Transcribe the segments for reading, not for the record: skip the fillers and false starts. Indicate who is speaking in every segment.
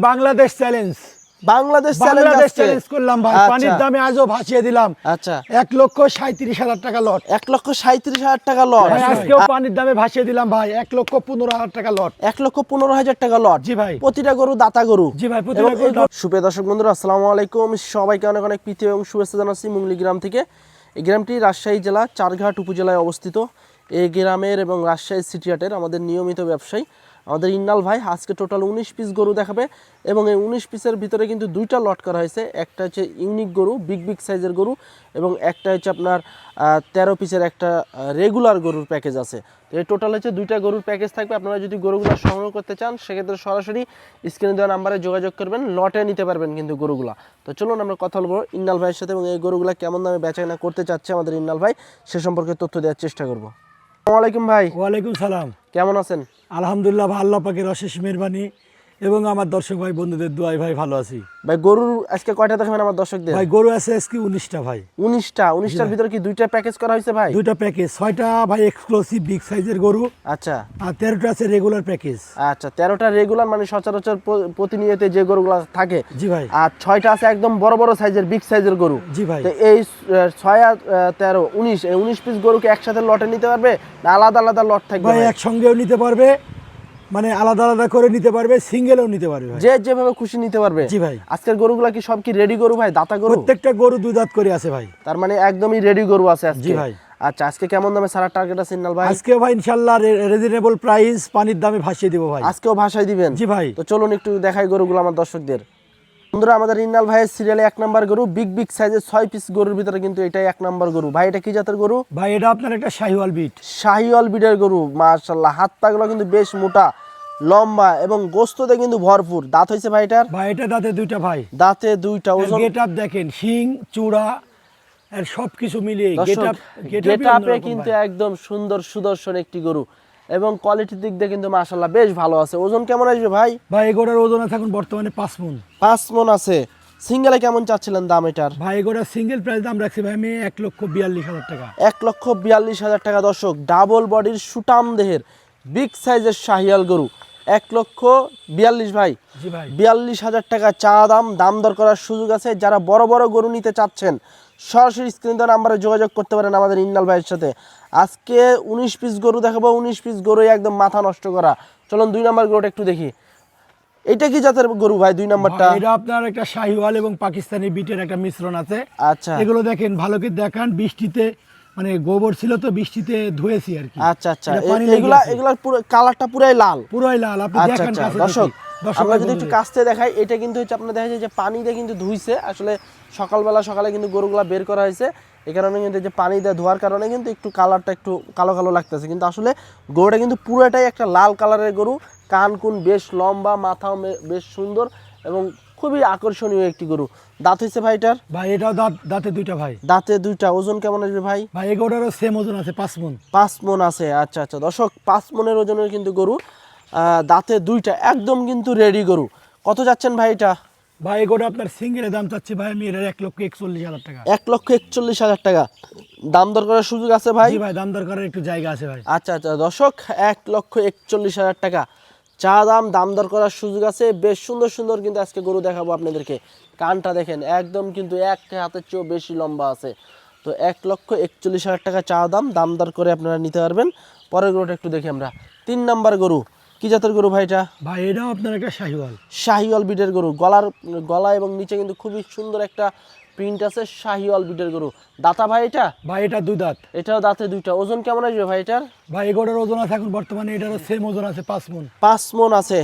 Speaker 1: Bangladesh challenge
Speaker 2: Bangladesh
Speaker 1: challenge করলাম ভাই। পানির দামে আজও ভাসিয়ে দিলাম।
Speaker 2: আচ্ছা
Speaker 1: 1,37,000 টাকা লট।
Speaker 2: 1,37,000 টাকা লট।
Speaker 1: আজকেও পানির দামে ভাসিয়ে দিলাম ভাই 1,15,000 টাকা লট।
Speaker 2: 1,15,000 টাকা লট।
Speaker 1: জি ভাই।
Speaker 2: প্রতিটা গরু দাতা গরু।
Speaker 1: জি ভাই, প্রতিটা গরু।
Speaker 2: সুপ্রিয় দর্শক বন্ধুরা, আসসালামু আলাইকুম। সবাইকে অনেক অনেক প্রীতি এবং শুভেচ্ছা জানাচ্ছি মুঙ্গলি গ্রাম থেকে। এই গ্রামটি রাজশাহী জেলা চারঘাট উপজেলায় অবস্থিত। এই গ্রামের এবং রাজশাহী সিটি হাটের আমাদের নিয়মিত ব্যবসায়ী আমাদের ইন্নাল ভাই আজকে টোটাল 19 পিস গরু দেখাবে এবং এই 19 পিসের ভিতরে কিন্তু দুইটা লট করা হয়েছে। একটা হচ্ছে ইউনিক গরু, বিগ সাইজের গরু, এবং একটা হচ্ছে আপনার 13 পিসের একটা রেগুলার গরুর প্যাকেজ আছে। তো এই টোটাল হচ্ছে দুইটা গরুর প্যাকেজ থাকবে। আপনারা যদি গরুগুলো সংগ্রহ করতে চান সেক্ষেত্রে সরাসরি স্ক্রিনে দেওয়া নাম্বারে যোগাযোগ করবেন, লটে নিতে পারবেন কিন্তু গরুগুলা। তো চলুন আমরা কথা বলবো ইন্নাল ভাইয়ের সাথে এবং এই গরুগুলা কেমন দামে বেচাকেনা করতে চাচ্ছে আমাদের ইন্নাল ভাই সে সম্পর্কে তথ্য দেওয়ার চেষ্টা করবো। আসসালামু আলাইকুম ভাই।
Speaker 1: ওয়ালাইকুম সালাম।
Speaker 2: কেমন আছেন?
Speaker 1: আলহামদুলিল্লাহ, আল্লাহ পাকের অশেষ মেহেরবানি এবং আমার দর্শক ভাই বন্ধুদের দোয়ায় ভাই ভালো আছি।
Speaker 2: ভাই গরুর আজকে কয়টা দেখাবেন আমার দর্শকদের?
Speaker 1: ভাই গরু আছে আজকে 19টা ভাই।
Speaker 2: 19টার ভিতরে কি দুইটা প্যাকেজ করা হয়েছে ভাই?
Speaker 1: দুইটা প্যাকেজ, 6টা ভাই এক্সক্লুসিভ বিগ সাইজের গরু।
Speaker 2: আচ্ছা
Speaker 1: আর 13টা আছে রেগুলার প্যাকেজ।
Speaker 2: আচ্ছা 13টা রেগুলার মানে সচরাচর প্রতিনিয়ত যে গরুগুলো থাকে।
Speaker 1: জি ভাই।
Speaker 2: আর 6টা আছে একদম বড় বড় সাইজের বিগ সাইজের গরু।
Speaker 1: জি ভাই।
Speaker 2: তো এই 6 আর 13 19 এই 19 পিস গরুকে একসাথে লটে নিতে পারবে না আলাদা আলাদা লট থাকবে?
Speaker 1: ভাই একসঙ্গেও নিতে পারবে, মানে আলাদা আলাদা করে নিতে পারবে, সিঙ্গেলও নিতে পারবে ভাই।
Speaker 2: যে যেভাবে খুশি নিতে পারবে।
Speaker 1: জি ভাই।
Speaker 2: আজকের গরুগুলা কি সব কি রেডি গরু ভাই, দাতা গরু?
Speaker 1: প্রত্যেকটা গরু দুই দাঁত করে আছে ভাই।
Speaker 2: তার মানে একদমই রেডি গরু আছে আজকে।
Speaker 1: জি ভাই।
Speaker 2: আচ্ছা আজকে কেমন দামে সারা টার্গেট আছে ইন্নাল ভাই?
Speaker 1: আজকে ভাই ইনশাআল্লাহ রিজনেবল প্রাইস, পানির দামে ভাসিয়ে দেব ভাই।
Speaker 2: আজকেও ভাষায় দিবেন?
Speaker 1: জি ভাই।
Speaker 2: তো চলুন একটু দেখাই গরুগুলো আমার দর্শকদের। বন্ধুরা, আমাদের ইন্নাল ভাইয়ের সিরিয়ালে 1 নাম্বার গরু বিগ সাইজের 6 পিস গরুর ভিতরে কিন্তু এটাই 1 নাম্বার গরু। ভাই এটা কি জাতের গরু?
Speaker 1: ভাই এটা আপনার একটা শাহিওয়াল বিট।
Speaker 2: শাহিওয়াল বিটের গরু। মাশাআল্লাহ, হাত পাগুলো কিন্তু বেশ মোটা, লম্বা এবং গোস্ততে কিন্তু ভরপুর। দাঁত হইছে ভাই এটার?
Speaker 1: ভাই এটা দাঁতে দুইটা ভাই।
Speaker 2: দাঁতে দুইটা। ওজন?
Speaker 1: গেটআপ দেখেন, শিং চূড়া আর সবকিছু মিলিয়ে
Speaker 2: গেটআপে কিন্তু একদম সুন্দর সুদর্শন একটি গরু এবং কোয়ালিটির দিক দিয়ে কিন্তু মাশাআল্লাহ বেশ ভালো আছে। ওজন কেমন আসবে ভাই?
Speaker 1: ভাই এগোটার ওজন আছে এখন বর্তমানে 5 মণ।
Speaker 2: 5 মণ আছে। সিঙ্গেলে কেমন চাচ্ছিলেন দাম এটার?
Speaker 1: ভাই এগোটার সিঙ্গেল প্রাইস দাম রাখছি ভাই আমি 1,42,000 টাকা।
Speaker 2: 1,42,000 টাকা। দর্শক, ডাবল বডির সুটাম দেহের বিগ সাইজের শাহিয়াল গরু 1,42,000 ভাই।
Speaker 1: জি ভাই।
Speaker 2: 42,000 টাকা চা দাম। দাম দর করার সুযোগ আছে। যারা বড় বড় গরু নিতে চাচ্ছেন সরাসরি স্ক্রিন দেওয়া নাম্বারে যোগাযোগ করতে পারেন আমাদের ইন্নাল ভাইয়ের সাথে। আজকে 19 পিস গরু দেখাবো, 19 পিস গরু একদম মাথা নষ্ট করা। চলুন 2 নাম্বার গরুটা একটু দেখি। এটা কি জাতের গরু ভাই 2 নাম্বারটা?
Speaker 1: এটা আপনার একটা শাহিওয়াল এবং পাকিস্তানি বিটের একটা মিশ্রণ আছে।
Speaker 2: আচ্ছা
Speaker 1: এগুলো দেখেন ভালো করে দেখান, বৃষ্টিতে মানে গোবর ছিল তো বৃষ্টিতে ধুয়েছি আর কি।
Speaker 2: আচ্ছা এগুলার পুরো কালারটা পুরাই লাল।
Speaker 1: পুরাই লাল। আপনি দেখেন কাছে।
Speaker 2: দর্শক আমরা যদি একটু কাছ থেকে দেখাই, এটা কিন্তু হচ্ছে আপনার দেখা যায় যে পানি দিয়ে কিন্তু ধুইছে। আসলে সকালে কিন্তু গরুগুলা বের করা হয়েছে, এই কারণে কিন্তু যে পানি দিয়ে ধোয়ার কারণে কিন্তু একটু কালারটা একটু কালো লাগতেছে, কিন্তু আসলে গরুটা কিন্তু পুরোটাই একটা লাল কালারের গরু। কান কুন বেশ লম্বা, মাথাও বেশ সুন্দর এবং খুবই আকর্ষণীয় একটি গরু। দাঁত হয়েছে ভাই এটার?
Speaker 1: ভাই এটাও দাঁতে দুইটা ভাই।
Speaker 2: দাঁতে দুইটা। ওজন কেমন আসবে ভাই?
Speaker 1: ভাই এগোটারও সেম ওজন আছে 5 মণ।
Speaker 2: 5 মণ আছে। আচ্ছা দর্শক, 5 মণের ওজনের কিন্তু গরু, দাঁতে দুইটা, একদম কিন্তু রেডি গরু। কত যাচ্ছেন ভাই এটা?
Speaker 1: ভাই এগোটা আপনার সিঙ্গেলের দাম চাচ্ছি ভাই আমি এর 1,41,000 টাকা।
Speaker 2: 1,41,000 টাকা। দাম দর করার সুযোগ আছে ভাই?
Speaker 1: জি ভাই, দাম দর করার একটু জায়গা আছে ভাই।
Speaker 2: আচ্ছা দর্শক, 1,41,000 টাকা চা দাম। দাম দর করার সুযোগ আছে। বেশ সুন্দর কিন্তু আজকে গরু দেখাবো আপনাদেরকে। কানটা দেখেন একদম কিন্তু এক হাতের চেয়েও বেশি লম্বা আছে। তো 1,41,000 টাকা চা দাম। দাম দর করে আপনারা নিতে পারবেন। পরের গরুটা একটু দেখি আমরা। 3 নাম্বার গরু কি জাতের গরু ভাই এটা?
Speaker 1: ভাই এটাও আপনার একটা
Speaker 2: শাহিওয়াল বিটের গরু। গলা এবং নিচে কিন্তু খুবই সুন্দর একটা প্রিন্ট আছে। শাহিওয়াল বিটের গরু। দাতা ভাই এটা?
Speaker 1: ভাই এটা 2 দাঁত।
Speaker 2: এটাও দাঁতে দুইটা। ওজন কেমন আসবে ভাই এটার?
Speaker 1: ভাই এগোটার ওজন আছে এখন বর্তমানে এটারও সেম ওজন আছে 5 মণ।
Speaker 2: 5 মণ আছে।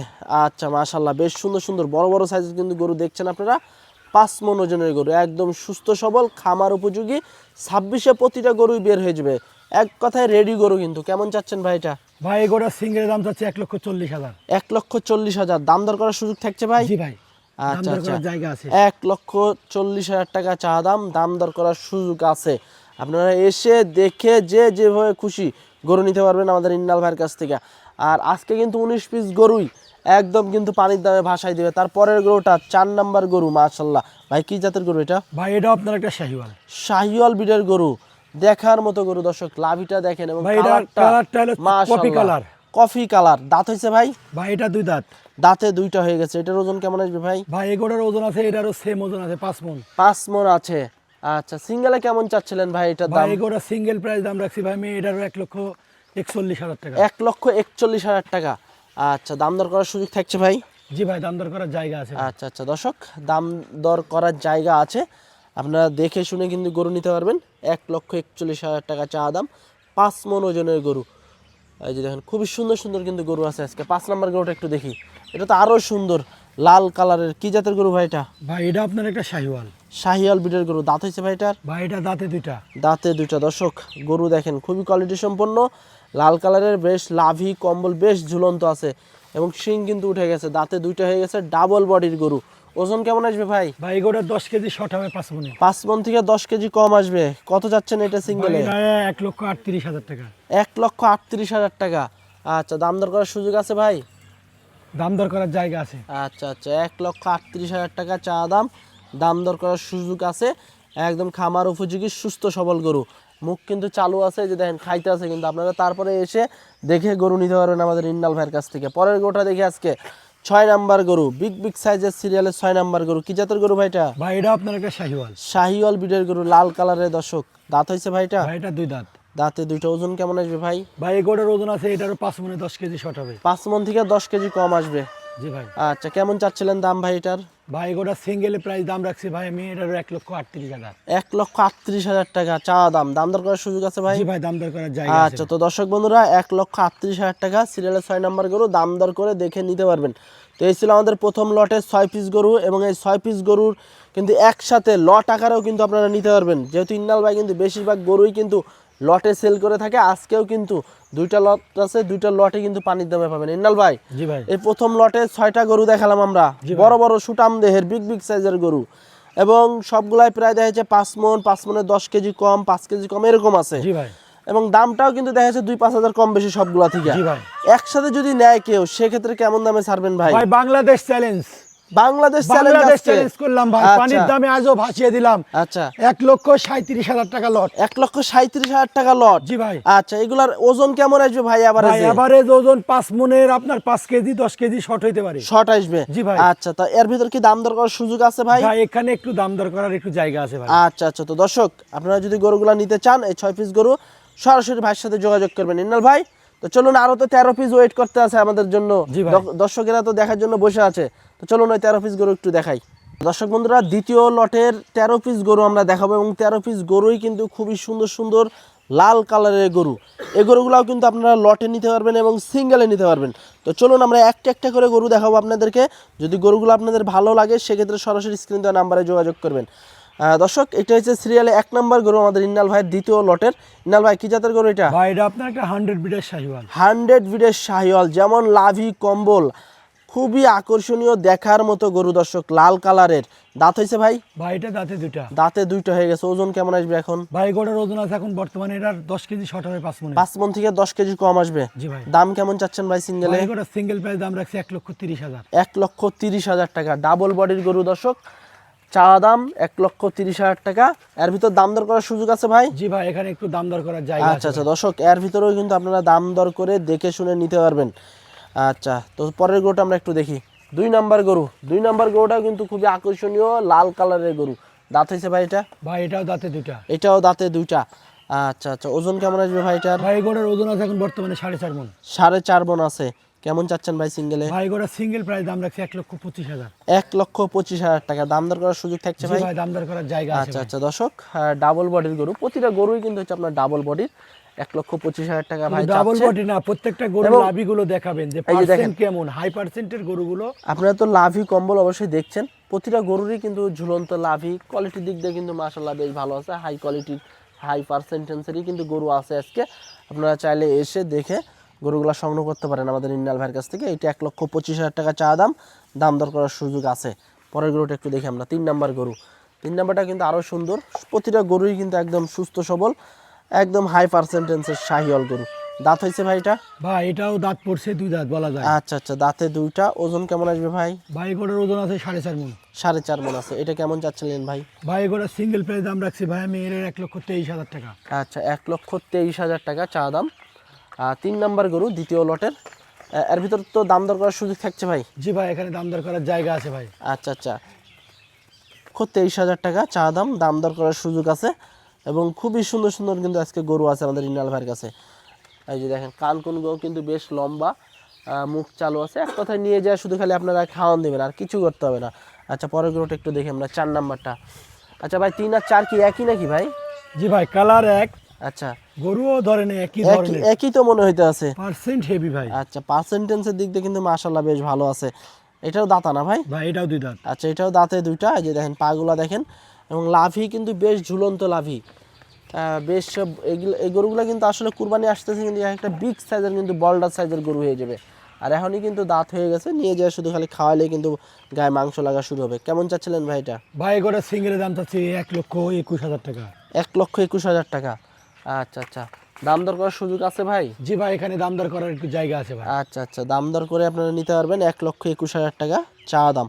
Speaker 2: আচ্ছা মাশাআল্লাহ, বেশ সুন্দর বড় সাইজের কিন্তু গরু দেখছেন আপনারা। 5 মণ ওজনের গরু, একদম সুস্থ সবল, খামার উপযোগী। 26-এ প্রতিটা গরুই বের হয়ে যাবে। এক কথায় রেডি গরু কিন্তু। কেমন চাচ্ছেন ভাই এটা?
Speaker 1: ভাই এগোটার সিঙ্গেলের দাম চাচ্ছি 1,40,000।
Speaker 2: 1,40,000। দাম দর করার সুযোগ থাকছে ভাই?
Speaker 1: জি ভাই।
Speaker 2: আচ্ছা
Speaker 1: জায়গা আছে।
Speaker 2: 1,40,000 টাকা চা দাম। দাম দর করার সুযোগ আছে। আপনারা এসে দেখে যেভাবে খুশি গরু নিতে পারবেন আমাদের ইন্নাল ভাইয়ের কাছ থেকে। আর আজকে কিন্তু 19 পিস গরুই একদম কিন্তু পানির দামে ভাসাই দিবে। তারপরের গরুটা 4 নাম্বার গরু। মাশাআল্লাহ ভাই, কি জাতের গরু এটা?
Speaker 1: ভাই এটা আপনার একটা
Speaker 2: শাহিওয়াল বিটের গরু। দেখার মতো গরু। দর্শক লাভিটা দেখেন এবং
Speaker 1: কালারটা কফি কালার।
Speaker 2: Coffee colour. দাঁত হয়েছে ভাই?
Speaker 1: ভাই এটা 2 দাঁত।
Speaker 2: দাঁতে দুইটা হয়ে গেছে, এটার ওজন কেমন আসবে ভাই?
Speaker 1: ভাই এগুলোর ওজন আছে, এটারও সেম ওজন আছে 5 মণ।
Speaker 2: 5 মণ আছে। আচ্ছা, সিঙ্গেলে কেমন চাচ্ছিলেন ভাই এটার
Speaker 1: ভাই
Speaker 2: দাম?
Speaker 1: এগুলো সিঙ্গেল প্রাইস দাম রাখছি ভাই আমি, এটারও 1,41,000 টাকা।
Speaker 2: 1,41,000 টাকা। আচ্ছা, দাম দর করার সুযোগ থাকছে ভাই?
Speaker 1: জি ভাই, দাম দর করার জায়গা আছে ভাই।
Speaker 2: আচ্ছা আচ্ছা দর্শক, দাম দর করার জায়গা আছে, আপনারা দেখে শুনে কিন্তু গরু নিতে পারবেন। 1,41,000 টাকা চা দাম, 5 মণ ওজনের গরু। এই যে দেখেন, খুবই সুন্দর সুন্দর কিন্তু গরু আছে আজকে। 5 নাম্বার গরুটা একটু দেখি, এটা তো আরো সুন্দর, লাল কালারের। কি জাতের গরু ভাই এটা?
Speaker 1: ভাই এটা আপনার একটা শাহিওয়াল।
Speaker 2: শাহিয়াল ব্রিডের গরু। দাঁত হয়েছে ভাই এটার?
Speaker 1: ভাই এটা দাঁতে দুইটা।
Speaker 2: দাঁতে দুইটা। দর্শক, গরু দেখেন খুবই কোয়ালিটি সম্পন্ন, লাল কালারের, বেশ লাভি কম্বল বেশ ঝুলন্ত আছে এবং শিং কিন্তু উঠে গেছে, দাঁতে দুইটা হয়ে গেছে, ডাবল বডির গরু। ওজন কেমন আসবে ভাই?
Speaker 1: ভাই এগুলো 10 কেজি শর্ট হবে 5 মণে।
Speaker 2: 5 মণ থেকে 10 কেজি কম আসবে। কত যাচ্ছেন এটা সিঙ্গেলে?
Speaker 1: 1,38,000 টাকা।
Speaker 2: 1,38,000 টাকা। আচ্ছা, দাম দর করার সুযোগ আছে ভাই?
Speaker 1: দাম দর করার জায়গা আছে।
Speaker 2: আচ্ছা আচ্ছা, 1,38,000 টাকা চা দাম, দাম দর করার সুযোগ আছে। একদম খামার উপযোগী সুস্থ সবল গরু। মুখ কিন্তু চালু আছে, যে দেখেন খাইতে আছে কিন্তু। আপনারা তারপরে এসে দেখে গরু নিতে পারবেন আমাদের ইন্নাল ভাইয়ের কাছ থেকে। পরের গরুটা দেখি আজকে, 6 নাম্বার গরু, বিগ বিগ সাইজের সিরিয়ালের 6 নাম্বার গরু। কি জাতের গরু ভাইটা?
Speaker 1: ভাই এটা আপনার একটা শাহিওয়াল।
Speaker 2: শাহিওয়াল ব্রিডের গরু, লাল কালারের। দর্শক, দাঁত হয়েছে ভাইটা?
Speaker 1: ভাই এটা 2 দাঁত।
Speaker 2: দাঁতে দুইটা। ওজন কেমন আসবে ভাই?
Speaker 1: ভাই এগুলোর ওজন আছে, এটারও 5 মণে 10 কেজি শর্ট হবে।
Speaker 2: 5 মণ থেকে 10 কেজি কম আসবে।
Speaker 1: জি ভাই।
Speaker 2: আচ্ছা, কেমন চাচ্ছিলেন দাম ভাই এটার?
Speaker 1: ভাই এগুলো সিঙ্গেল প্রাইস দাম রাখছি ভাই আমি, এটারও 1,38,000।
Speaker 2: 1,38,000 টাকা চা দাম, দাম দর করার সুযোগ আছে ভাই?
Speaker 1: জি ভাই, দাম দর করার জায়গা আছে।
Speaker 2: আচ্ছা, তো দর্শক বন্ধুরা, 1,38,000 টাকা সিরিয়ালের 6 নাম্বার গরু, দাম দর করে দেখে নিতে পারবেন। তো এই ছিল আমাদের প্রথম লটের 6 পিস গরু, এবং এই 6 পিস গরুর কিন্তু একসাথে লট আকারেও কিন্তু আপনারা নিতে পারবেন, যেহেতু ইন্নাল ভাই কিন্তু বেশিরভাগ গরুই কিন্তু লটে সেল করে থাকে। আজকেও কিন্তু 2টা লট আছে, 2টা লটে কিন্তু পানির দামে পাবেন ইন্নাল ভাই।
Speaker 1: জি ভাই।
Speaker 2: এই প্রথম লটে 6টা গরু দেখালাম আমরা,
Speaker 1: জি ভাই।
Speaker 2: বড় বড় সুটাম দেহের বিগ বিগ সাইজের গরু, এবং সবগুলাই প্রায় দেখা যাচ্ছে 5 মণ, 5 মণে 10 কেজি কম, 5 কেজি কম এরকম আছে।
Speaker 1: জি ভাই।
Speaker 2: এবং দামটাও কিন্তু দেখা যাচ্ছে 2-5 হাজার কম বেশি সবগুলা থেকে।
Speaker 1: জি ভাই।
Speaker 2: একসাথে যদি নেয় কেউ, সেক্ষেত্রে কেমন দামে ছাড়বেন ভাই?
Speaker 1: ভাই বাংলাদেশ চ্যালেঞ্জ,
Speaker 2: বাংলাদেশ
Speaker 1: বাংলাদেশ চ্যালেঞ্জ করলাম ভাই।
Speaker 2: আচ্ছা।
Speaker 1: পানির দামে আজও ভাসিয়ে দিলাম।
Speaker 2: আচ্ছা,
Speaker 1: 1,37,000 টাকা লট।
Speaker 2: 1,37,000 টাকা লট।
Speaker 1: জি ভাই।
Speaker 2: আচ্ছা, এগুলার ওজন কেমন আসবে ভাই?
Speaker 1: ভাই এভারেজ ওজন 5 মণের আপনার 5 কেজি 10 কেজি শর্ট হইতে পারে।
Speaker 2: শর্ট আসবে।
Speaker 1: জি ভাই।
Speaker 2: আচ্ছা, তো এর ভিতর কি দাম দর করার সুযোগ আছে ভাই?
Speaker 1: ভাই এখানে একটু দাম দর করার একটু জায়গা আছে ভাই।
Speaker 2: আচ্ছা আচ্ছা, তো দর্শক, আপনারা যদি গরুগুলা নিতে চান, এই 6 পিস গরু সরাসরি ভাইয়ের সাথে যোগাযোগ করবেন ইন্নাল ভাই। তো চলুন, আরো তো 13 পিস ওয়েট করতে আছে আমাদের জন্য।
Speaker 1: জি ভাই।
Speaker 2: দর্শকেরা তো দেখার জন্য বসে আছে। তো চলুন ওই 13 পিস গরু একটু দেখাই। দর্শক বন্ধুরা, দ্বিতীয় লটের 13 পিস গরু আমরা দেখাবো, এবং 13 পিস গরুই কিন্তু খুবই সুন্দর সুন্দর লাল কালারের গরু। এই গরুগুলাও কিন্তু আপনারা লটে নিতে পারবেন এবং সিঙ্গেলে নিতে পারবেন। তো চলুন আমরা একটা একটা করে গরু দেখাবো আপনাদেরকে। যদি গরুগুলো আপনাদের ভালো লাগে, সেক্ষেত্রে সরাসরি স্ক্রিন দেওয়া নাম্বারে যোগাযোগ করবেন। দর্শক, এটা হচ্ছে সিরিয়ালে 1 নাম্বার গরু আমাদের ইন্নাল ভাইয়ের দ্বিতীয় লটের। ইন্নাল ভাই, কি জাতের গরু এটা?
Speaker 1: ভাই এটা আপনার একটা 100 বিটের শাহিওয়াল।
Speaker 2: 100 বিটের শাহিওয়াল, যেমন লাভি কম্বল, খুবই আকর্ষণীয় দেখার মতো গরু। দর্শক, লাল কালারের। দাঁত হয়েছে ভাই?
Speaker 1: ভাই এটা দাঁতে দুইটা।
Speaker 2: দাঁতে দুইটা হয়ে গেছে। ওজন কেমন আসবে এখন?
Speaker 1: ভাই এগুলোর ওজন আছে এখন বর্তমানে এটার 10 কেজি শর্ট হবে 5 মণে।
Speaker 2: 5 মণ থেকে 10 কেজি কম আসবে।
Speaker 1: জি ভাই।
Speaker 2: দাম কেমন চাচ্ছেন ভাই সিঙ্গেলে?
Speaker 1: ভাই এগুলো সিঙ্গেল প্রাইস দাম রাখছি 1,30,000।
Speaker 2: 1,30,000 টাকা, ডাবল বডির গরু। দর্শক, চা দাম 1,30,000 টাকা। এর ভিতর দাম দর করার সুযোগ আছে ভাই?
Speaker 1: জি ভাই, এখানে একটু দাম দর করার জায়গা
Speaker 2: আচ্ছা
Speaker 1: আছে।
Speaker 2: আচ্ছা দর্শক, এর ভিতরেও কিন্তু আপনারা দাম দর করে দেখে শুনে নিতে পারবেন। আচ্ছা, তো পরের গরুটা আমরা একটু দেখি। 2 নাম্বার গরু। 2 নাম্বার গরুটাও কিন্তু খুবই আকর্ষণীয় লাল কালারের গরু। দাঁত হয়েছে ভাই এটা?
Speaker 1: ভাই এটাও দাঁতে দুইটা।
Speaker 2: এটাও দাঁতে দুইটা। আচ্ছা আচ্ছা, ওজন কেমন আসবে ভাই এটার?
Speaker 1: ভাই এগুলোর ওজন আছে এখন বর্তমানে 4.5 মণ।
Speaker 2: 4.5 মণ আছে। কেমন চাচ্ছেন ভাই সিঙ্গেলে?
Speaker 1: ভাই এগুলো সিঙ্গেল প্রাইস দাম রাখছি 1,25,000।
Speaker 2: 1,25,000 টাকা। দাম দর করার সুযোগ থাকছে
Speaker 1: জি
Speaker 2: ভাই?
Speaker 1: ভাই, দাম দর করার জায়গা আছে।
Speaker 2: আচ্ছা আচ্ছা দর্শক, ডাবল বডির গরু। প্রতিটা গরুই কিন্তু হচ্ছে আপনার ডাবল বডির। 1,25,000 টাকা ভাই
Speaker 1: ডাবল
Speaker 2: চাচ্ছে।
Speaker 1: বডি না, প্রত্যেকটা গরুর
Speaker 2: এবং
Speaker 1: লাভিগুলো দেখাবেন যে
Speaker 2: এই যে দেখেন,
Speaker 1: পার্সেন্ট কেমন, হাই পার্সেন্টের গরুগুলো।
Speaker 2: আপনারা তো লাভি কম্বল অবশ্যই দেখছেন, প্রতিটা গরুরই কিন্তু ঝুলন্ত লাভি। কোয়ালিটির দিক দিয়ে কিন্তু মাশাআল্লাহ বেশ ভালো আছে। হাই কোয়ালিটির, হাই পার্সেন্টেন্সেরই কিন্তু গরু আছে আজকে। আপনারা চাইলে এসে দেখে গরুগুলো সংগ্রহ করতে পারেন আমাদের ইন্নাল ভাইয়ের কাছ থেকে। এইটা 1,25,000 টাকা চা দাম, দাম দর করার সুযোগ আছে। পরের গরুটা একটু দেখি আমরা। 3 নাম্বার গরু। 3 নাম্বারটা কিন্তু আরও সুন্দর। প্রতিটা গরুই কিন্তু একদম সুস্থ সবল, একদম হাই পার্সেন্টেন্সের শাহিওয়াল গরু। দাঁত হয়েছে ভাই এটা?
Speaker 1: ভাই এটাও দাঁত পড়ছে 2 দাঁত বলা যায়।
Speaker 2: আচ্ছা আচ্ছা, দাঁতে দুইটা। ওজন কেমন আসবে ভাই?
Speaker 1: ভাই এগুলোর ওজন আছে 4.5 মণ।
Speaker 2: 4.5 মণ আছে। এটা কেমন চাচ্ছিলেন ভাই?
Speaker 1: ভাই এগুলো সিঙ্গেল প্রাইস দাম রাখছি ভাই আমি এর 1,23,000 টাকা।
Speaker 2: আচ্ছা, 1,23,000 টাকা চা দাম। 3 নাম্বার গরু দ্বিতীয় লটের। এর ভিতর তো দাম দর করার সুযোগ থাকছে ভাই?
Speaker 1: জি ভাই, এখানে দাম দর করার জায়গা আছে ভাই।
Speaker 2: আচ্ছা আচ্ছা, 23,000 টাকা চা দাম, দাম দর করার সুযোগ আছে এবং খুবই সুন্দর সুন্দর কিন্তু আজকে গরু আছে আমাদের ইনাল ভাইয়ের কাছে। এই যে দেখেন কান কোন গরু কিন্তু বেশ লম্বা, মুখ চালু আছে, এক কথায় নিয়ে যায় শুধু খালি আপনারা খাওয়ান দেবেন, আর কিছু করতে হবে না। আচ্ছা পরের গরুটা একটু দেখি আমরা, 4 নাম্বারটা। আচ্ছা ভাই 3 আর 4 কি একই নাকি ভাই?
Speaker 1: জি ভাই, কালার এক,
Speaker 2: আচ্ছা
Speaker 1: গরুও ধরেন একই
Speaker 2: একই
Speaker 1: ধরনের,
Speaker 2: একই তো মনে হইতে আছে।
Speaker 1: পার্সেন্ট হেভি ভাই।
Speaker 2: আচ্ছা পার্সেন্টেন্সের দিক দিয়ে কিন্তু মাশাআল্লাহ বেশ ভালো আছে। এটাও দাতা না ভাই?
Speaker 1: ভাই এটাও 2 দাঁত।
Speaker 2: আচ্ছা এটাও দাঁতে দুইটা, এই যে দেখেন পাগুলা দেখেন, এবং লাভি কিন্তু বেশ ঝুলন্ত লাভি। বেশ এই গরুগুলো কিন্তু আসলে কুরবানি আসতেছে, কিন্তু একটা বিগ সাইজের কিন্তু বল্ডার সাইজের গরু হয়ে যাবে। আর এখনই কিন্তু দাঁত হয়ে গেছে, নিয়ে যায় শুধু খালি খাওয়ালে কিন্তু গায়ে মাংস লাগা শুরু হবে। কেমন চাচ্ছিলেন ভাই এটা?
Speaker 1: ভাই গোটা সিঙ্গেলের দাম চাচ্ছি 1,21,000 টাকা।
Speaker 2: 1,21,000 টাকা। আচ্ছা আচ্ছা, দাম দর করার সুযোগ আছে ভাই?
Speaker 1: জি ভাই, এখানে দাম দর করার একটু জায়গা আছে ভাই।
Speaker 2: আচ্ছা আচ্ছা, দাম দর করে আপনারা নিতে পারবেন, 1,21,000 টাকা চা দাম।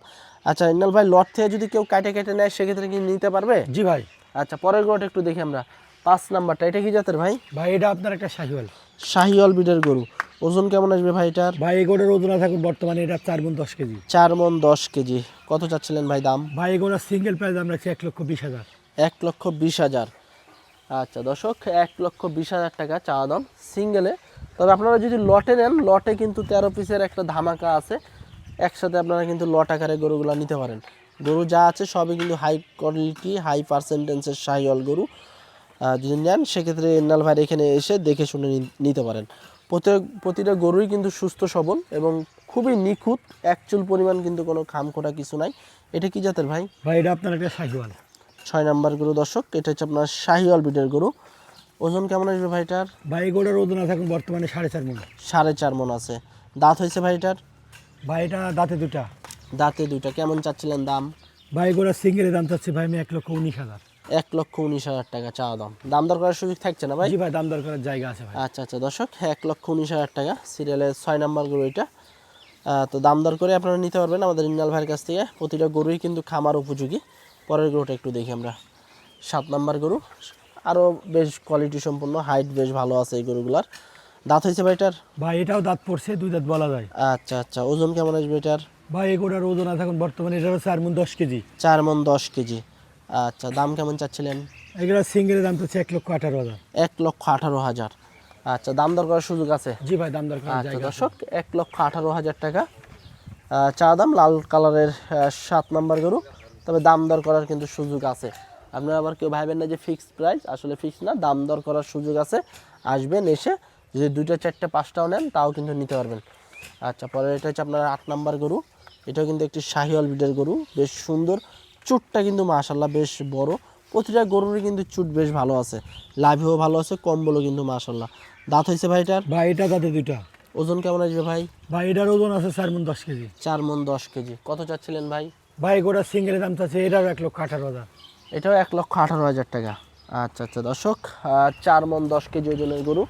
Speaker 2: আচ্ছা ইনাল ভাই, লট থেকে যদি কেউ কাটে কেটে নেয় সেক্ষেত্রে কি নিতে পারবে?
Speaker 1: জি ভাই।
Speaker 2: আচ্ছা পরের গরুটা একটু দেখি আমরা, 5 নাম্বারটা, এটা কি জাতের ভাই?
Speaker 1: ভাই এটা আপনার একটা শাহিওয়াল।
Speaker 2: শাহিওয়াল ব্রিডের গরু। ওজন কেমন আসবে ভাই এটার?
Speaker 1: ভাই এই গোটার ওজন আছে এখন বর্তমানে এটা 4 গুণ 10 কেজি।
Speaker 2: 4 মণ 10 কেজি। কত চাচ্ছিলেন ভাই দাম?
Speaker 1: ভাই এই গোটার সিঙ্গেল প্রাইস আমরা রাখছি 1,20,000।
Speaker 2: 1,20,000। আচ্ছা দর্শক, 1,20,000 টাকা চাওয়া দাম সিঙ্গেলে। তবে আপনারা যদি লটে নেন, লটে কিন্তু 13 পিসের একটা ধামাকা আছে, একসাথে আপনারা কিন্তু লট আকারে গরুগুলো নিতে পারেন। গরু যা আছে সবই কিন্তু হাই কোয়ালিটি হাই পার্সেন্টেন্সের শাহিওয়াল গরু। যদি নেন সেক্ষেত্রে ইন্নাল ভাইয়ের এখানে এসে দেখে শুনে নিতে পারেন। প্রতিটা গরুই কিন্তু সুস্থ সবল এবং খুবই নিখুঁত, এক চুল পরিমাণ কিন্তু কোনো খামখোটা কিছু নাই। এটা কি জাতের ভাই?
Speaker 1: ভাই এটা আপনার একটা শাহিওয়াল।
Speaker 2: 6 নাম্বার গরু দর্শক, এটা হচ্ছে আপনার শাহিওয়াল ব্রিডের গরু। ওজন কেমন আসবে ভাইটার?
Speaker 1: ভাই এই গোটার ওজন আছে এখন বর্তমানে 4.5 মণ।
Speaker 2: 4.5 মণ আছে। দাঁত হয়েছে ভাইটার?
Speaker 1: ভাই এটা দাঁতে দুটা।
Speaker 2: দাঁতে দুইটা। কেমন চাচ্ছিলেন দাম?
Speaker 1: ভাই এই গোটার সিঙ্গেলের দাম চাচ্ছি ভাই আমি 1,19,000।
Speaker 2: 1,19,000 টাকা চাওয়া দাম। দাম দর করার সুযোগ থাকছে না ভাই?
Speaker 1: জি ভাই, দাম দর করার জায়গা আছে ভাই।
Speaker 2: আচ্ছা আচ্ছা দর্শক, 1,19,000 টাকা সিরিয়ালের 6 নাম্বার গরু এটা। তো দাম দর করে আপনারা নিতে পারবেন আমাদের ইন্নাল ভাইয়ের কাছ থেকে। প্রতিটা গরুই কিন্তু খামার উপযোগী। পরের গরুটা একটু দেখি আমরা, 7 নাম্বার গরু। আরও বেশ কোয়ালিটি সম্পন্ন, হাইট বেশ ভালো আছে এই গরুগুলার। দাঁত হয়েছে ভাইটার?
Speaker 1: ভাই এটাও দাঁত পড়ছে, 2 দাঁত বলা যায়।
Speaker 2: আচ্ছা আচ্ছা, ওজন কেমন আসবে এটার?
Speaker 1: ভাই এই গোটার ওজন আছে এখন বর্তমানে এটারও 4 মণ 10 কেজি।
Speaker 2: 4 মণ 10 কেজি। আচ্ছা, দাম কেমন চাচ্ছিলেন?
Speaker 1: এগুলো সিঙ্গেলের দাম চাচ্ছি 1,18,000।
Speaker 2: 1,18,000। আচ্ছা, দাম দর করার সুযোগ আছে?
Speaker 1: জি ভাই, দাম দর করার
Speaker 2: আচ্ছা
Speaker 1: জায়গা আছে।
Speaker 2: দর্শক, 1,18,000 টাকা চা দাম, লাল কালারের 7 নাম্বার গরু। তবে দাম দর করার কিন্তু সুযোগ আছে। আপনারা আবার কেউ ভাবেন না যে ফিক্সড প্রাইস, আসলে ফিক্সড না, দাম দর করার সুযোগ আছে। আসবেন, এসে যদি 2টা 4টে 5টাও নেন তাও কিন্তু নিতে পারবেন। আচ্ছা, পরে এটা হচ্ছে আপনার 8 নাম্বার গরু। এটাও কিন্তু একটি শাহিওয়াল ব্রিডের গরু, বেশ সুন্দর। চুটটা কিন্তু মাশাল্লাহ বেশ বড়। প্রতিটা গরুরই কিন্তু চুট বেশ ভালো আছে, লাভিও ভালো আছে, কম্বলও কিন্তু মাশাল্লাহ। দাঁত হয়েছে ভাইটার?
Speaker 1: ভাই এটা দাঁতে দুইটা।
Speaker 2: ওজন কেমন আসবে ভাই?
Speaker 1: ভাই এটার ওজন আছে 4 মণ 10 কেজি।
Speaker 2: 4 মণ 10 কেজি। কত চাচ্ছিলেন ভাই?
Speaker 1: ভাই গোটা সিঙ্গেলের দাম চাচ্ছে এটাও 1,18,000।
Speaker 2: এটাও 1,18,000 টাকা। আচ্ছা আচ্ছা দর্শক, 4 মণ 10 কেজি ওজনের গরু,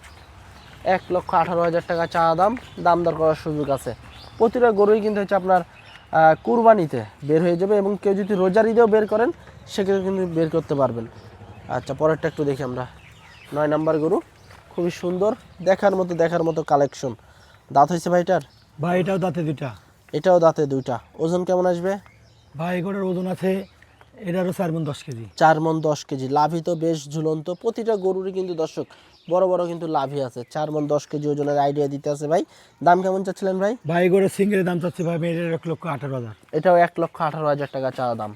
Speaker 2: 1,18,000 টাকা চা দাম। দাম দর করার সুযোগ আছে। প্রতিটা গরুই কিন্তু হচ্ছে আপনার কুরবানিতে বের হয়ে যাবে, এবং কেউ যদি রোজার ঈদেও বের করেন সেক্ষেত্রে কিন্তু বের করতে পারবেন। আচ্ছা, পরেরটা একটু দেখি আমরা, 9 নাম্বার গরু। খুবই সুন্দর, দেখার মতো কালেকশন। দাঁত হয়েছে ভাইটার?
Speaker 1: ভাই এটাও দাঁতে দুইটা।
Speaker 2: এটাও দাঁতে দুইটা। ওজন কেমন আসবে?
Speaker 1: ভাই গোটার ওজন আছে এটারও 4 মণ 10 কেজি।
Speaker 2: 4 মণ 10 কেজি। লাভি তো বেশ ঝুলন্ত, প্রতিটা গরুরই কিন্তু দর্শক বড় বড় কিন্তু লাভি আছে। 4 মণ 10 কেজি ওজনের আইডিয়া দিতে আছে ভাই। দাম কেমন চাচ্ছিলেন ভাই?
Speaker 1: ভাই গোটা সিঙ্গেলের দাম চাচ্ছি ভাই এটার 1,18,000।
Speaker 2: এটাও 1,18,000 টাকা চাওয়া দাম।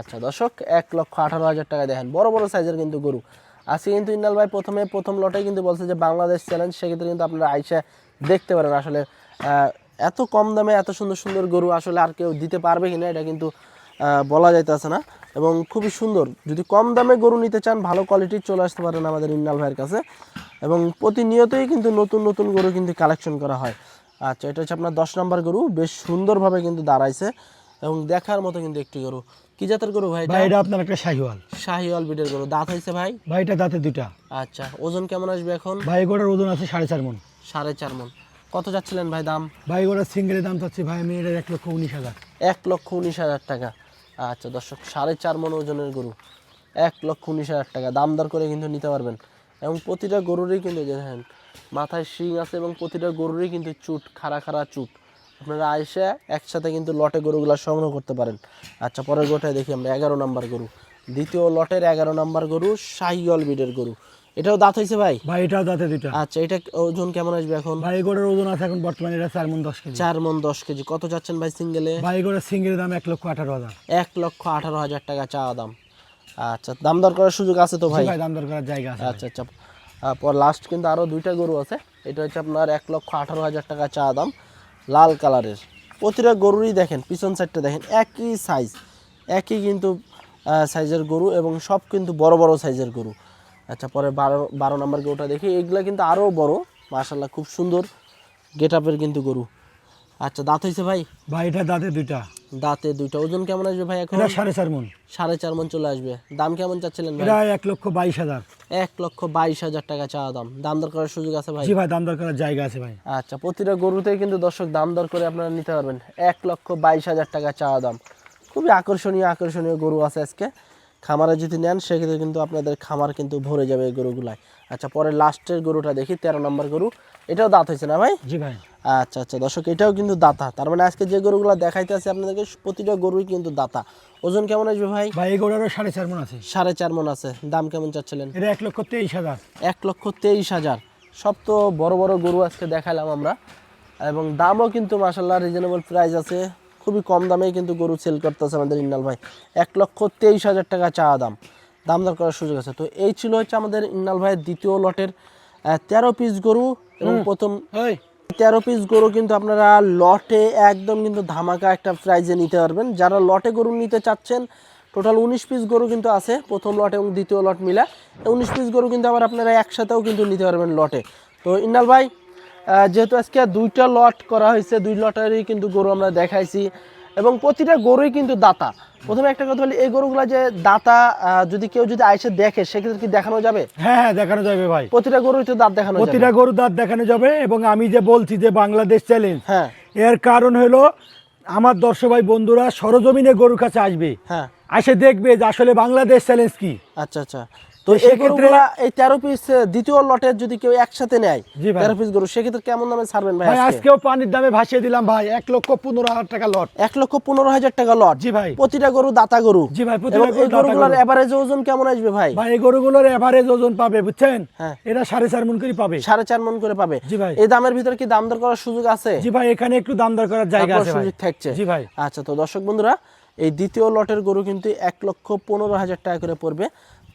Speaker 2: আচ্ছা দর্শক, 1,18,000 টাকা। দেখেন বড় বড় সাইজের কিন্তু গরু আজকে কিন্তু ইন্নাল ভাই প্রথম লটেই কিন্তু বলছে যে বাংলাদেশ চ্যালেঞ্জ, সেক্ষেত্রে কিন্তু আপনারা আইসা দেখতে পারেন। আসলে এত কম দামে এত সুন্দর সুন্দর গরু আসলে আর কেউ দিতে পারবে কিনা এটা কিন্তু বলা যাইতেছে না। এবং খুবই সুন্দর, যদি কম দামে গরু নিতে চান ভালো কোয়ালিটির, চলে আসতে পারেন আমাদের ইন্নাল ভাইয়ের কাছে। এবং প্রতিনিয়তই কিন্তু নতুন নতুন গরু কিন্তু কালেকশন করা হয়। আচ্ছা, এটা হচ্ছে আপনার 10 নাম্বার গরু, বেশ সুন্দরভাবে কিন্তু দাঁড়াইছে এবং দেখার মতো কিন্তু একটি গরু। কি জাতের গরু ভাই?
Speaker 1: ভাই এটা আপনার একটা শাহিওয়াল।
Speaker 2: শাহিওয়াল ব্রিডের গরু। দাঁত হয়েছে ভাই?
Speaker 1: ভাই এটা দাঁতে দুইটা।
Speaker 2: আচ্ছা, ওজন কেমন আসবে এখন?
Speaker 1: ভাই গোটার ওজন আছে 4.5 মণ।
Speaker 2: 4.5 মণ। কত যাচ্ছিলেন ভাই দাম?
Speaker 1: ভাই গোটার সিঙ্গেলের দাম চাচ্ছি ভাই আমি এটার 1,19,000।
Speaker 2: 1,19,000 টাকা। আচ্ছা দর্শক, 4.5 মণ ওজনের গরু, 1,19,000 টাকা। দাম দর করে কিন্তু নিতে পারবেন। এবং প্রতিটা গরুরই কিন্তু দেখেন মাথায় শিং আছে এবং প্রতিটা গরুরই কিন্তু চুট খাড়া খাড়া চুট। আপনারা আইসা একসাথে কিন্তু লটে গরুগুলো সংগ্রহ করতে পারেন। আচ্ছা, পরের গোটায় দেখি আমরা 11 নম্বর গরু, দ্বিতীয় লটের 11 নম্বর গরু, শাহিওয়াল ব্রিডের গরু। এটাও দাঁত হয়েছে ভাই?
Speaker 1: ভাই এটাও দাঁতে দুইটা।
Speaker 2: আচ্ছা, এটা ওজন কেমন আসবে এখন?
Speaker 1: ভাই এগুলোর ওজন আছে এখন বর্তমানে এটা 4 মণ 10 কেজি।
Speaker 2: 4 মণ 10 কেজি। কত যাচ্ছেন ভাই সিঙ্গেলে?
Speaker 1: ভাই এগুলোর সিঙ্গেলের দাম 1,18,000।
Speaker 2: 1,18,000 টাকা চাওয়া দাম। আচ্ছা, দাম দর করার সুযোগ আছে তো ভাই?
Speaker 1: ভাই দাম দর করার জায়গা আছে।
Speaker 2: আচ্ছা আচ্ছা, পর লাস্ট কিন্তু আরও দুইটা গরু আছে। এটা হচ্ছে আপনার 1,18,000 টাকা চাওয়া দাম, লাল কালারের। প্রতিটা গরুরই দেখেন পিছন সাইডটা দেখেন একই সাইজ, একই কিন্তু সাইজের গরু এবং সব কিন্তু বড় বড় সাইজের গরু। আচ্ছা, পরে 12 নম্বর গরুটা দেখি। এগুলা কিন্তু আরও বড়, মাশাআল্লাহ খুব সুন্দর গেট আপের কিন্তু গরু। আচ্ছা, দাঁত হয়েছে ভাই?
Speaker 1: ভাই এটা দাঁতে দুইটা।
Speaker 2: দাঁতে দুইটা। ওজন কেমন আসবে ভাই এখন?
Speaker 1: এটা 4.5 মণ।
Speaker 2: 4.5 মণ চলে আসবে। দাম কেমন চাচ্ছিলেন ভাই?
Speaker 1: এটা 1,22,000।
Speaker 2: 1,22,000 টাকা চাওয়া দাম। দাম দর করার সুযোগ আছে ভাই?
Speaker 1: জি ভাই দাম দর করার জায়গা আছে ভাই।
Speaker 2: আচ্ছা, প্রতিটা গরুতেই কিন্তু দর্শক দাম দর করে আপনারা নিতে পারবেন। 1,22,000 টাকা চাওয়া দাম। খুবই আকর্ষণীয় গরু আছে আজকে। খামারে যদি নেন সেক্ষেত্রে কিন্তু আপনাদের খামার কিন্তু ভরে যাবে এই গরুগুলায়। আচ্ছা, পরে লাস্টের গরুটা দেখি, 13 নম্বর গরু। এটাও দাঁত হয়েছে না ভাই?
Speaker 1: জি ভাই।
Speaker 2: আচ্ছা আচ্ছা দর্শক, এটাও কিন্তু দাতা। তার মানে আজকে যে গরুগুলো দেখাইতে আছে আপনাদেরকে প্রতিটা গরুই কিন্তু দাতা। ওজন কেমন আসবে ভাই?
Speaker 1: ভাই এগুলোরও 4.5 মণ আছে।
Speaker 2: 4.5 মণ আছে। দাম কেমন চাচ্ছিলেন?
Speaker 1: এটা 1,23,000।
Speaker 2: 1,23,000। সব তো বড় বড় গরু আজকে দেখালাম আমরা, এবং দামও কিন্তু মাশাআল্লাহ রিজনেবল প্রাইস আছে। খুবই কম দামেই কিন্তু গরু সেল করতেছে আমাদের ইন্নাল ভাই। 1,23,000 টাকা চাওয়া দাম। দাম দর করার সুযোগ আছে। তো এই ছিল হচ্ছে আমাদের ইন্নাল ভাইয়ের দ্বিতীয় লটের 13 পিস গরু এবং প্রথম 13 পিস গরু কিন্তু আপনারা লটে একদম কিন্তু ধামাকা একটা প্রাইজে নিতে পারবেন। যারা লটে গরু নিতে চাচ্ছেন, টোটাল 19 পিস গরু কিন্তু আছে প্রথম লট এবং দ্বিতীয় লট মিলা। 19 পিস গরু কিন্তু আবার আপনারা একসাথেও কিন্তু নিতে পারবেন লটে। তো ইন্নাল ভাই, যেহেতু আজকে দুইটা লট করা হয়েছে, দুই লটেরই কিন্তু গরু আমরা দেখাইছি এবং প্রতিটা গরুই কিন্তু দাতা। প্রথমে একটা কথা বলি, এই গরুগুলা যে দাতা, যদি কেউ যদি আইসে দেখে সেক্ষেত্রে কি দেখানো যাবে?
Speaker 1: হ্যাঁ দেখানো যাবে ভাই।
Speaker 2: প্রতিটা গরুই তো দাঁত দেখানো যাবে।
Speaker 1: প্রতিটা গরু দাঁত দেখানো যাবে। এবং আমি যে বলছি যে বাংলাদেশ চ্যালেঞ্জ,
Speaker 2: হ্যাঁ,
Speaker 1: এর কারণ হলো আমার দর্শক ভাই বন্ধুরা সরজমিনে গরুর কাছে আসবে,
Speaker 2: হ্যাঁ,
Speaker 1: এসে দেখবে যে আসলে বাংলাদেশ চ্যালেঞ্জ কি।
Speaker 2: আচ্ছা আচ্ছা। তো এই গরুগুলা এই 13 পিস দ্বিতীয় লটের যদি কেউ একসাথে নেয়, 13 পিস গরু, সেক্ষেত্রে কেমন দামে ছাড়বেন ভাই?
Speaker 1: আজকেও পানির দামে ভাসিয়ে দিলাম ভাই, 1,15,000 টাকা লট।
Speaker 2: 1,15,000 টাকা লট।
Speaker 1: জি ভাই।
Speaker 2: প্রতিটা গরু দাতা গরু।
Speaker 1: জি ভাই,
Speaker 2: এবং এই গরুগুলোর এভারেজ ওজন কেমন আসবে ভাই?
Speaker 1: ভাই এই গরুগুলোর এভারেজ ওজন পাবে বুঝছেন,
Speaker 2: হ্যাঁ,
Speaker 1: এটা 4.5 মণ করে পাবে।
Speaker 2: 4.5 মণ করে পাবে।
Speaker 1: জি ভাই।
Speaker 2: এই দামের ভিতরে কি দাম দর করার সুযোগ আছে?
Speaker 1: জি ভাই, এখানে একটু দাম দর করার জায়গা আছে ভাই।
Speaker 2: সুযোগ থাকছে।
Speaker 1: জি ভাই।
Speaker 2: আচ্ছা, তো দর্শক বন্ধুরা, এই দ্বিতীয় লটের গরু কিন্তু 1,15,000 টাকা করে পড়বে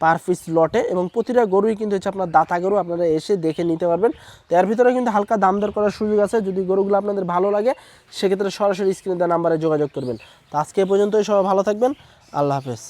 Speaker 2: পার পিস লটে, এবং প্রতিটা গরুই কিন্তু হচ্ছে আপনার দাতা গরু। আপনারা এসে দেখে নিতে পারবেন। তো এর ভিতরে কিন্তু হালকা দাম দর করার সুযোগ আছে। যদি গরুগুলো আপনাদের ভালো লাগে সেক্ষেত্রে সরাসরি স্ক্রিনে দেওয়া নাম্বারে যোগাযোগ করবেন। তো আজকে এ পর্যন্তই, সবাই ভালো থাকবেন। আল্লাহ হাফেজ।